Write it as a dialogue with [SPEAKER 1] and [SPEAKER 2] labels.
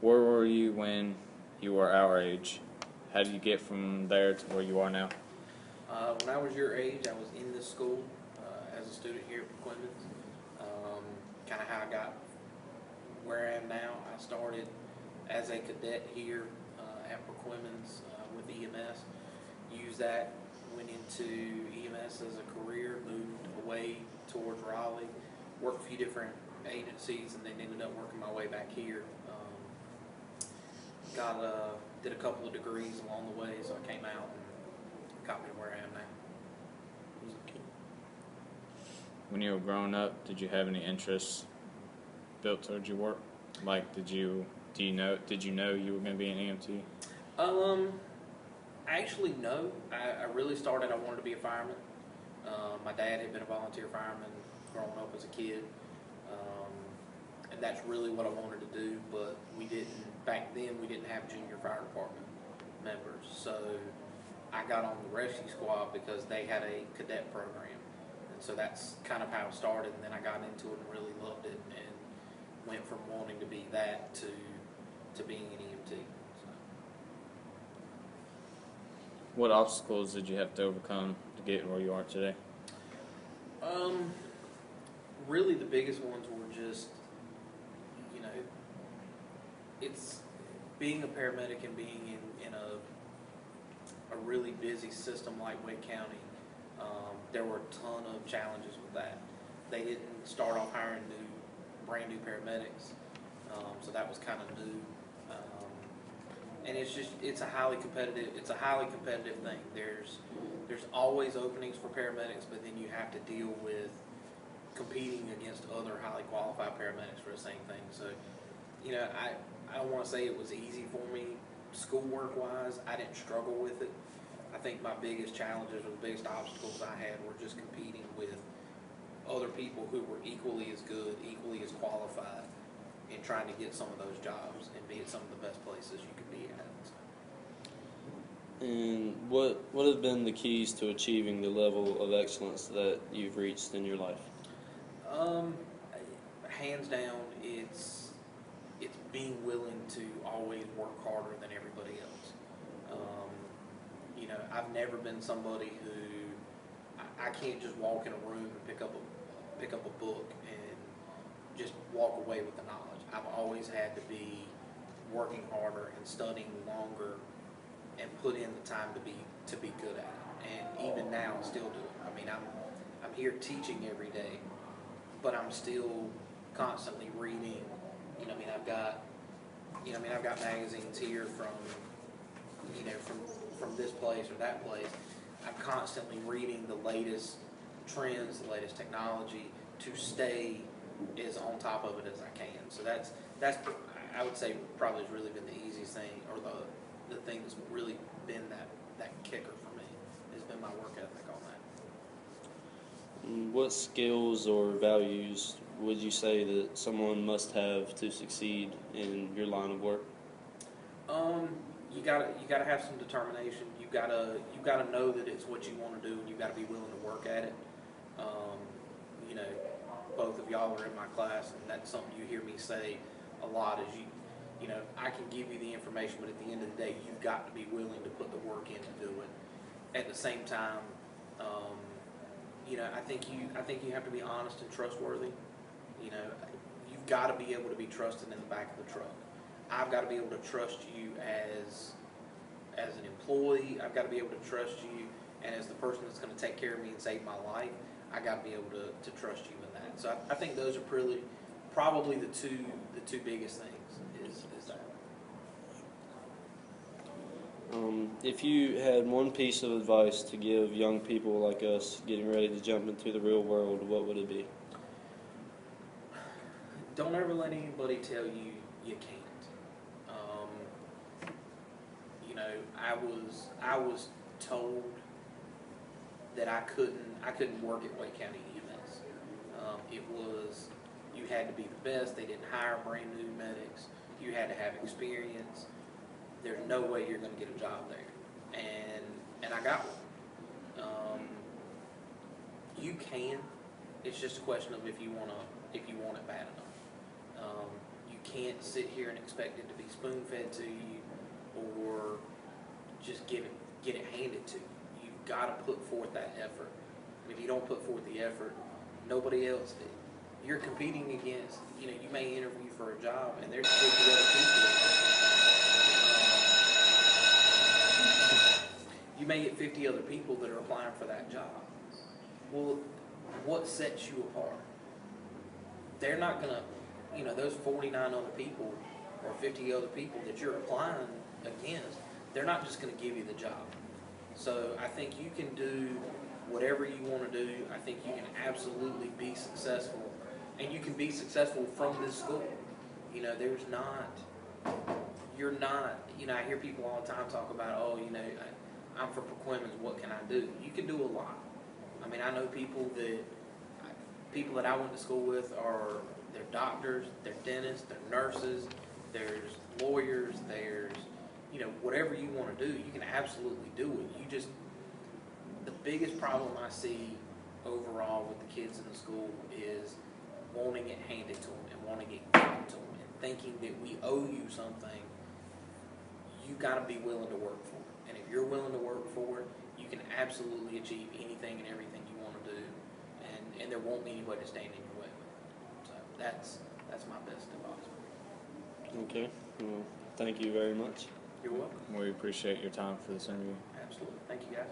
[SPEAKER 1] Where were you when you were our age? How did you get from there to where you are now?
[SPEAKER 2] When I was your age, I was in this school as a student here at Quinlan's. Kind of how I got where I am now. I started as a cadet here at Perquimans with EMS. Used that, went into EMS as a career, moved away towards Raleigh, worked a few different agencies, and then ended up working my way back here. Did a couple of degrees along the way, so I came out and got me to where I am now.
[SPEAKER 1] When you were growing up, did you have any interests built towards your work? Like, did you know you were going to be an EMT?
[SPEAKER 2] Actually, no. I really started, I wanted to be a fireman. My dad had been a volunteer fireman growing up as a kid. And that's really what I wanted to do, but back then we didn't have junior fire department members. So I got on the rescue squad because they had a cadet program. And so that's kind of how it started, and then I got into it and really loved it and went from wanting to be that to being an EMT. So.
[SPEAKER 1] What obstacles did you have to overcome to get where you are today?
[SPEAKER 2] Really the biggest ones were just, it's being a paramedic and being in a really busy system like Wake County. There were a ton of challenges with that. They didn't start off hiring brand new paramedics, so that was kind of new. And it's a highly competitive thing. There's always openings for paramedics, but then you have to deal with competing against other highly qualified paramedics for the same thing. So, I don't want to say it was easy for me schoolwork wise. I didn't struggle with it. I think my biggest challenges or the biggest obstacles I had were just competing with other people who were equally as good, equally as qualified, and trying to get some of those jobs and be at some of the best places you could be at.
[SPEAKER 3] And what have been the keys to achieving the level of excellence that you've reached in your life?
[SPEAKER 2] Hands down, it's being willing to always work harder than everybody else. I've never been somebody who I can't just walk in a room and pick up a book and just walk away with the knowledge. I've always had to be working harder and studying longer and put in the time to be good at it. And even now, I still do it. I mean, I'm here teaching every day, but I'm still constantly reading. I've got magazines here from this place or that place. I'm constantly reading the latest trends, the latest technology to stay as on top of it as I can. So that's I would say probably has really been the easiest thing, or the thing that's really been that kicker for me has been my work ethic on that.
[SPEAKER 3] What skills or values would you say that someone must have to succeed in your line of work?
[SPEAKER 2] You gotta have some determination. You gotta know that it's what you want to do, and you gotta be willing to work at it. Both of y'all are in my class, and that's something you hear me say a lot. Is I can give you the information, but at the end of the day, you've got to be willing to put the work in to do it. At the same time, I think you have to be honest and trustworthy. You've got to be able to be trusted in the back of the truck. I've got to be able to trust you as an employee. I've got to be able to trust you, and as the person that's going to take care of me and save my life, I got to be able to trust you in that. So I think those are probably the two biggest things is that.
[SPEAKER 3] If you had one piece of advice to give young people like us getting ready to jump into the real world, what would it be?
[SPEAKER 2] Don't ever let anybody tell you you can't. I was told that I couldn't work at Wake County EMS. It was, you had to be the best. They didn't hire brand new medics. You had to have experience. There's no way you're going to get a job there, and I got one. You can. It's just a question of if you want it bad enough. You can't sit here and expect it to be spoon-fed to you or just get it handed to you. You've got to put forth that effort. If you don't put forth the effort, nobody else did. You're competing against, you may interview for a job and there's 50 other people. You may get 50 other people that are applying for that job. Well, what sets you apart? They're not going to, those 49 other people or 50 other people that you're applying against, they're not just going to give you the job. So I think you can do whatever you want to do. I think you can absolutely be successful. And you can be successful from this school. You're not, I hear people all the time talk about, I'm from Pacoimans, what can I do? You can do a lot. I mean, I know people that I went to school with they're doctors, they're dentists, they're nurses, there's lawyers, there's, whatever you want to do, you can absolutely do it. The biggest problem I see overall with the kids in the school is wanting it handed to them and wanting it given to them and thinking that we owe you something. You got to be willing to work for it. And if you're willing to work for it, you can absolutely achieve anything and everything you want to do. And there won't be anybody standing in your way. So that's my best advice.
[SPEAKER 3] Okay. Well, thank you very much.
[SPEAKER 2] You're welcome.
[SPEAKER 1] We appreciate your time for this interview.
[SPEAKER 2] Absolutely. Thank you, guys.